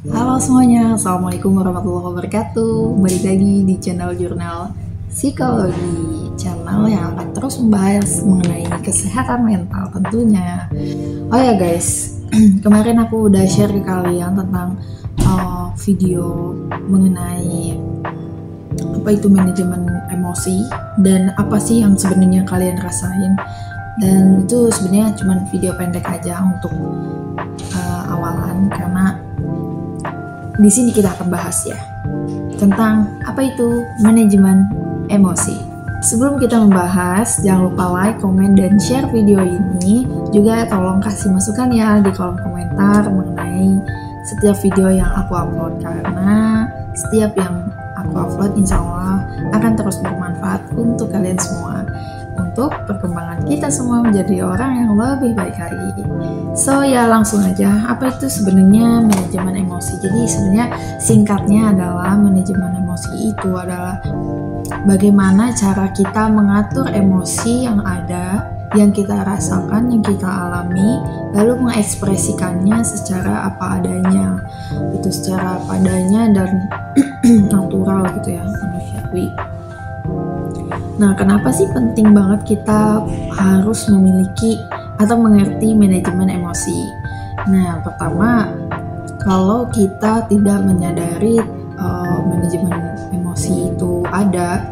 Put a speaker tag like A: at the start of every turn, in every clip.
A: Halo semuanya, Assalamualaikum warahmatullahi wabarakatuh. Balik lagi di channel Jurnal Psikologi, channel yang akan terus membahas mengenai kesehatan mental tentunya. Oh ya guys, kemarin aku udah share ke kalian tentang video mengenai apa itu manajemen emosi dan apa sih yang sebenarnya kalian rasain. Dan itu sebenarnya cuma video pendek aja untuk awalan, karena di sini kita akan bahas ya tentang apa itu manajemen emosi. Sebelum kita membahas, jangan lupa like, komen, dan share video ini. Juga tolong kasih masukan ya di kolom komentar mengenai setiap video yang aku upload, karena setiap yang aku upload insya Allah akan terus bermanfaat untuk kalian semua, untuk perkembangan kita semua menjadi orang yang lebih baik lagi. So ya langsung aja, apa itu sebenarnya manajemen emosi? Jadi sebenarnya singkatnya adalah manajemen emosi itu adalah bagaimana cara kita mengatur emosi yang ada, yang kita rasakan, yang kita alami, lalu mengekspresikannya secara apa adanya. Itu secara apa adanya dan natural gitu ya, manusiawi. Nah, kenapa sih penting banget kita harus memiliki atau mengerti manajemen emosi? Nah, pertama, kalau kita tidak menyadari manajemen emosi itu ada,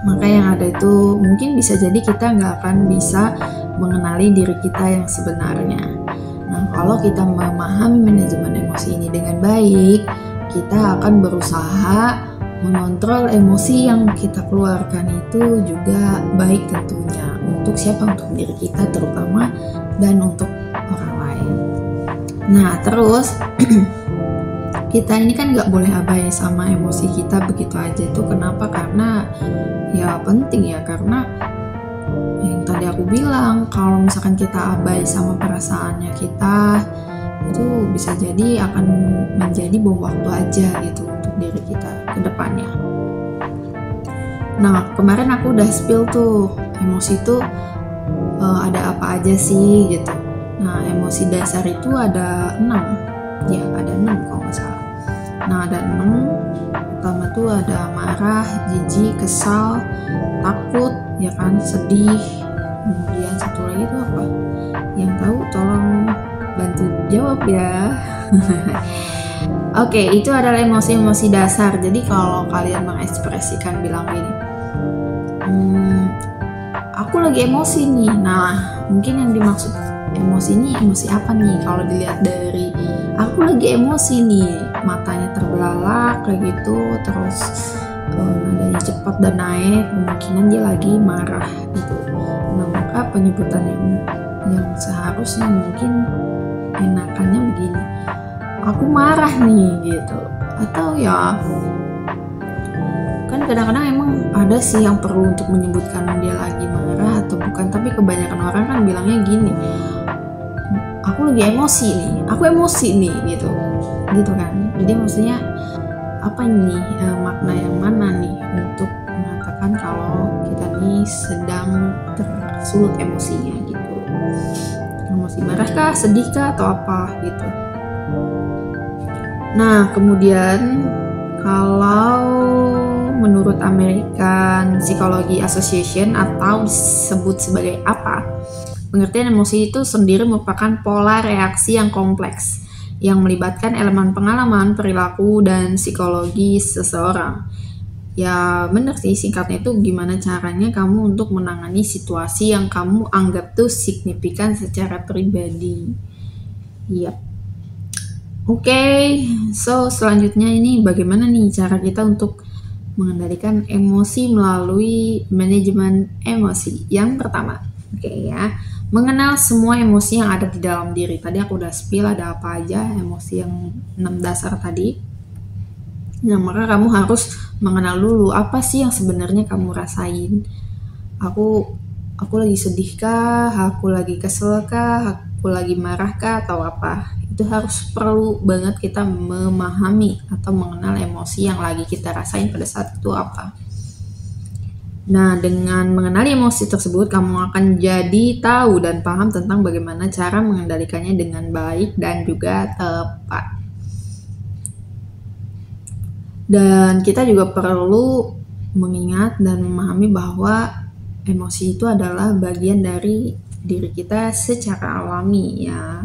A: maka yang ada itu mungkin bisa jadi kita nggak akan bisa mengenali diri kita yang sebenarnya. Nah, kalau kita memahami manajemen emosi ini dengan baik, kita akan berusaha mengontrol emosi yang kita keluarkan itu juga baik tentunya. Untuk siapa? Untuk diri kita terutama, dan untuk orang lain. Nah terus kita ini kan nggak boleh abai sama emosi kita begitu aja. Itu kenapa? Karena ya penting ya, karena yang tadi aku bilang, kalau misalkan kita abai sama perasaannya kita, itu bisa jadi akan menjadi bom waktu aja gitu untuk diri kita ke depannya. Nah, kemarin aku udah spill tuh emosi itu ada apa aja sih gitu. Nah, emosi dasar itu ada 6. Ya, ada 6 kalau nggak salah. Nah, ada 6. Pertama tuh ada marah, jijik, kesal, takut, ya kan, sedih. Kemudian satu lagi tuh apa? Yang tahu tolong bantu jawab ya. Oke, itu adalah emosi-emosi dasar. Jadi kalau kalian mengekspresikan bilang gini, aku lagi emosi nih. Nah, mungkin yang dimaksud emosi ini emosi apa nih? Kalau dilihat dari aku lagi emosi nih, matanya terbelalak kayak gitu, terus nadanya cepat dan naik, kemungkinan dia lagi marah gitu. Nah, maka penyebutan yang seharusnya mungkin enakannya begini, aku marah nih gitu. Atau ya kan kadang-kadang emang ada sih yang perlu untuk menyebutkan dia lagi marah atau bukan, tapi kebanyakan orang kan bilangnya gini, aku lagi emosi nih, aku emosi nih gitu kan. Jadi maksudnya apa nih, makna yang mana nih untuk mengatakan kalau kita nih sedang tersulut emosinya gitu. Emosi marahkah, sedihkah, atau apa gitu. Nah, kemudian kalau menurut American Psychology Association atau disebut sebagai APA, pengertian emosi itu sendiri merupakan pola reaksi yang kompleks yang melibatkan elemen pengalaman, perilaku, dan psikologi seseorang. Ya bener sih, singkatnya itu gimana caranya kamu untuk menangani situasi yang kamu anggap tuh signifikan secara pribadi. Yap. Oke, so selanjutnya ini bagaimana nih cara kita untuk mengendalikan emosi melalui manajemen emosi. Yang pertama, ya, mengenal semua emosi yang ada di dalam diri. Tadi aku udah spill ada apa aja emosi yang 6 dasar tadi. Nah, maka kamu harus mengenal dulu apa sih yang sebenarnya kamu rasain. Aku lagi sedih kah? Aku lagi kesel kah? Aku lagi marah kah? Atau apa? Itu harus perlu banget kita memahami atau mengenal emosi yang lagi kita rasain pada saat itu apa. Nah, dengan mengenali emosi tersebut, kamu akan jadi tahu dan paham tentang bagaimana cara mengendalikannya dengan baik dan juga tepat. Dan kita juga perlu mengingat dan memahami bahwa emosi itu adalah bagian dari diri kita secara alami ya.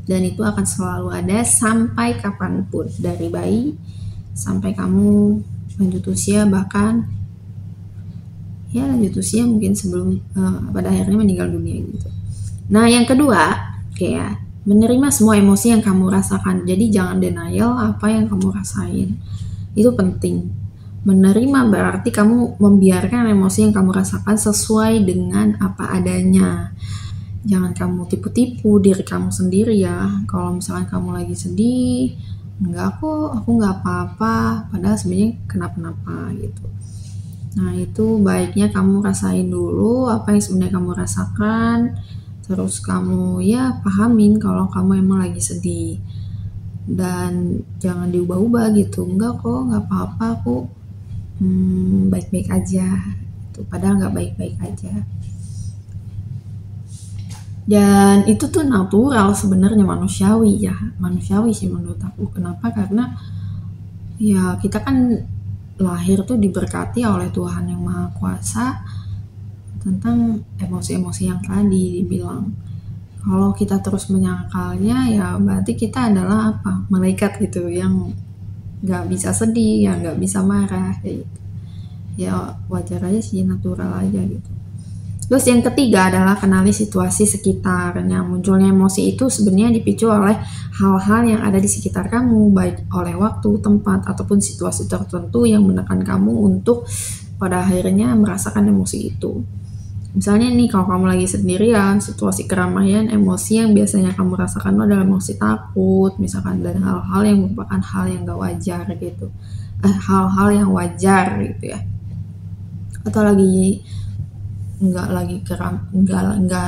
A: Dan itu akan selalu ada sampai kapanpun, dari bayi sampai kamu lanjut usia, bahkan ya lanjut usia mungkin sebelum pada akhirnya meninggal dunia gitu. Nah, yang kedua, kayak menerima semua emosi yang kamu rasakan. Jadi jangan denial apa yang kamu rasain. Itu penting. Menerima berarti kamu membiarkan emosi yang kamu rasakan sesuai dengan apa adanya. Jangan kamu tipu-tipu diri kamu sendiri ya. Kalau misalkan kamu lagi sedih, enggak kok, aku nggak apa-apa, padahal sebenarnya kenapa-napa gitu. Nah, itu baiknya kamu rasain dulu apa yang sebenarnya kamu rasakan, terus kamu ya pahamin kalau kamu emang lagi sedih. Dan jangan diubah-ubah gitu, enggak kok, nggak apa-apa, aku baik-baik aja. Itu padahal nggak baik-baik aja. Dan itu tuh natural sebenarnya, manusiawi ya, manusiawi sih menurut aku. Kenapa? Karena ya kita kan lahir tuh diberkati oleh Tuhan yang Maha Kuasa tentang emosi-emosi yang tadi dibilang. Kalau kita terus menyangkalnya ya berarti kita adalah apa? Malaikat gitu yang nggak bisa sedih, ya nggak bisa marah kayak gitu. Ya wajar aja sih, natural aja gitu. Terus yang ketiga adalah kenali situasi sekitarnya. Munculnya emosi itu sebenarnya dipicu oleh hal-hal yang ada di sekitar kamu, baik oleh waktu, tempat, ataupun situasi tertentu yang menekan kamu untuk pada akhirnya merasakan emosi itu. Misalnya nih, kalau kamu lagi sendirian, situasi keramaian, emosi yang biasanya kamu rasakan adalah emosi takut, misalkan, dan hal-hal yang merupakan hal yang gak wajar gitu. Hal-hal yang wajar gitu ya. Atau lagi nggak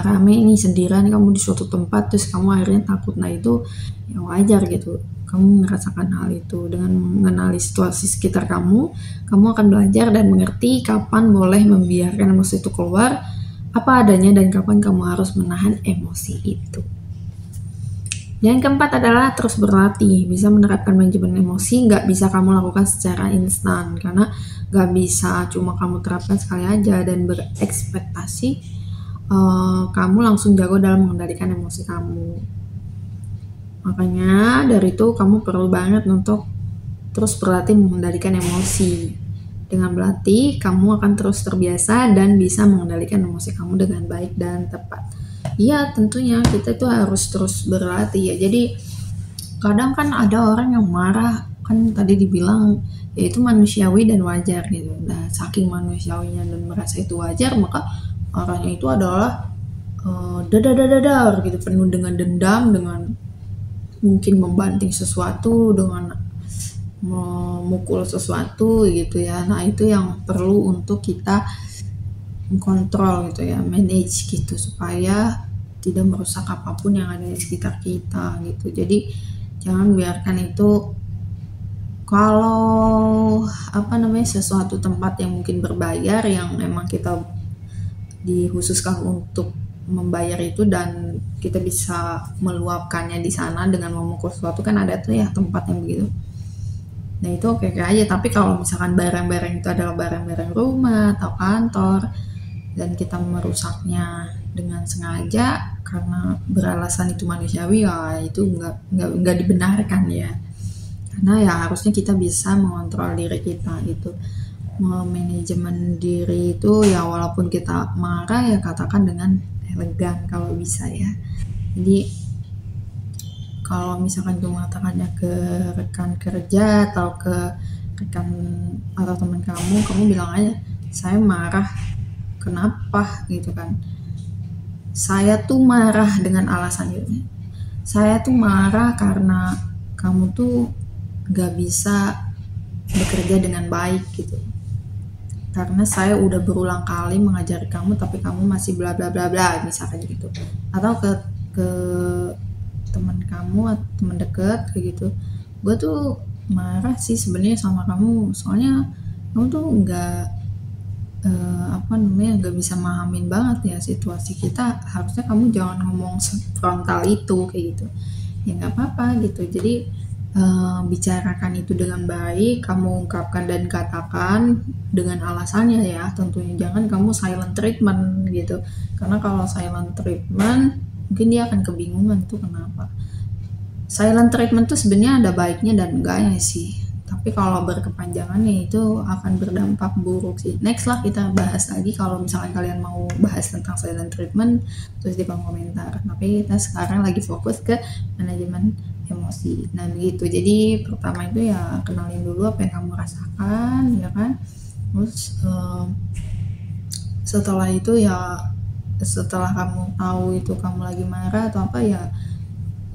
A: rame nih, sendirian kamu di suatu tempat terus kamu akhirnya takut. Nah, itu yang wajar gitu, kamu merasakan hal itu. Dengan mengenali situasi sekitar kamu akan belajar dan mengerti kapan boleh membiarkan emosi itu keluar apa adanya dan kapan kamu harus menahan emosi itu. Yang keempat adalah terus berlatih. Bisa menerapkan manajemen emosi nggak bisa kamu lakukan secara instan, karena nggak bisa cuma kamu terapkan sekali aja dan berekspektasi kamu langsung jago dalam mengendalikan emosi kamu. Makanya dari itu kamu perlu banget untuk terus berlatih mengendalikan emosi. Dengan berlatih, kamu akan terus terbiasa dan bisa mengendalikan emosi kamu dengan baik dan tepat. Iya, tentunya kita itu harus terus berlatih ya. Jadi kadang kan ada orang yang marah, kan tadi dibilang ya itu manusiawi dan wajar gitu. Nah, saking manusiawinya dan merasa itu wajar, maka orangnya itu adalah dadar gitu, penuh dengan dendam, dengan mungkin membanting sesuatu, dengan memukul sesuatu gitu ya. Nah, itu yang perlu untuk kita kontrol gitu ya, manage gitu, supaya tidak merusak apapun yang ada di sekitar kita gitu. Jadi jangan biarkan itu, kalau sesuatu tempat yang mungkin berbayar, yang memang kita dikhususkan untuk membayar itu dan kita bisa meluapkannya di sana dengan memukul sesuatu, kan ada tuh ya tempat yang begitu. Nah, itu oke aja. Tapi kalau misalkan barang-barang itu adalah barang-barang rumah atau kantor dan kita merusaknya dengan sengaja karena beralasan itu manusiawi, ya itu nggak dibenarkan ya. Karena ya harusnya kita bisa mengontrol diri kita gitu, manajemen diri itu ya, walaupun kita marah ya katakan dengan elegan kalau bisa ya. Jadi kalau misalkan kamu mengatakannya ke rekan kerja atau ke rekan atau teman kamu bilang aja, saya marah. Kenapa gitu kan? Saya tuh marah dengan alasan itu. Saya tuh marah karena kamu tuh gak bisa bekerja dengan baik gitu. Karena saya udah berulang kali mengajari kamu tapi kamu masih bla bla bla bla, misalkan gitu. Atau ke teman kamu atau teman dekat kayak gitu. Gue tuh marah sih sebenarnya sama kamu, soalnya kamu tuh apa namanya, nggak bisa mahamin banget ya situasi kita, harusnya kamu jangan ngomong frontal itu kayak gitu. Ya nggak apa-apa gitu. Jadi bicarakan itu dengan baik, kamu ungkapkan dan katakan dengan alasannya ya, tentunya jangan kamu silent treatment gitu. Karena kalau silent treatment mungkin dia akan kebingungan tuh kenapa. Silent treatment tuh sebenarnya ada baiknya dan enggaknya sih. Tapi kalau berkepanjangan ya itu akan berdampak buruk sih. Next lah kita bahas lagi kalau misalkan kalian mau bahas tentang silent treatment, terus di kolom komentar. Tapi kita sekarang lagi fokus ke manajemen emosi. Nah gitu. Jadi pertama itu ya kenalin dulu apa yang kamu rasakan, ya kan. Terus setelah itu ya, setelah kamu tahu itu kamu lagi marah atau apa ya,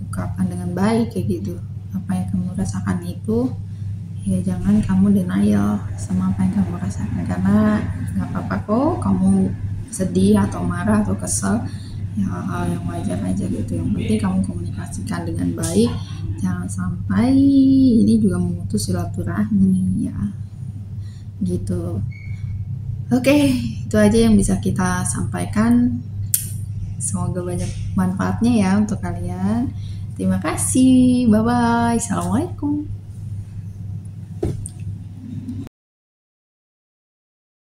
A: ungkapkan dengan baik kayak gitu. Apa yang kamu rasakan itu ya jangan kamu denial sama apa yang kamu rasakan, karena nggak apa-apa kok kamu sedih atau marah atau kesel, ya hal yang wajar aja gitu. Yang penting kamu komunikasikan dengan baik, jangan sampai ini juga memutus silaturahmi ya gitu. Oke, itu aja yang bisa kita sampaikan. Semoga banyak manfaatnya ya untuk kalian. Terima kasih, bye bye, assalamualaikum.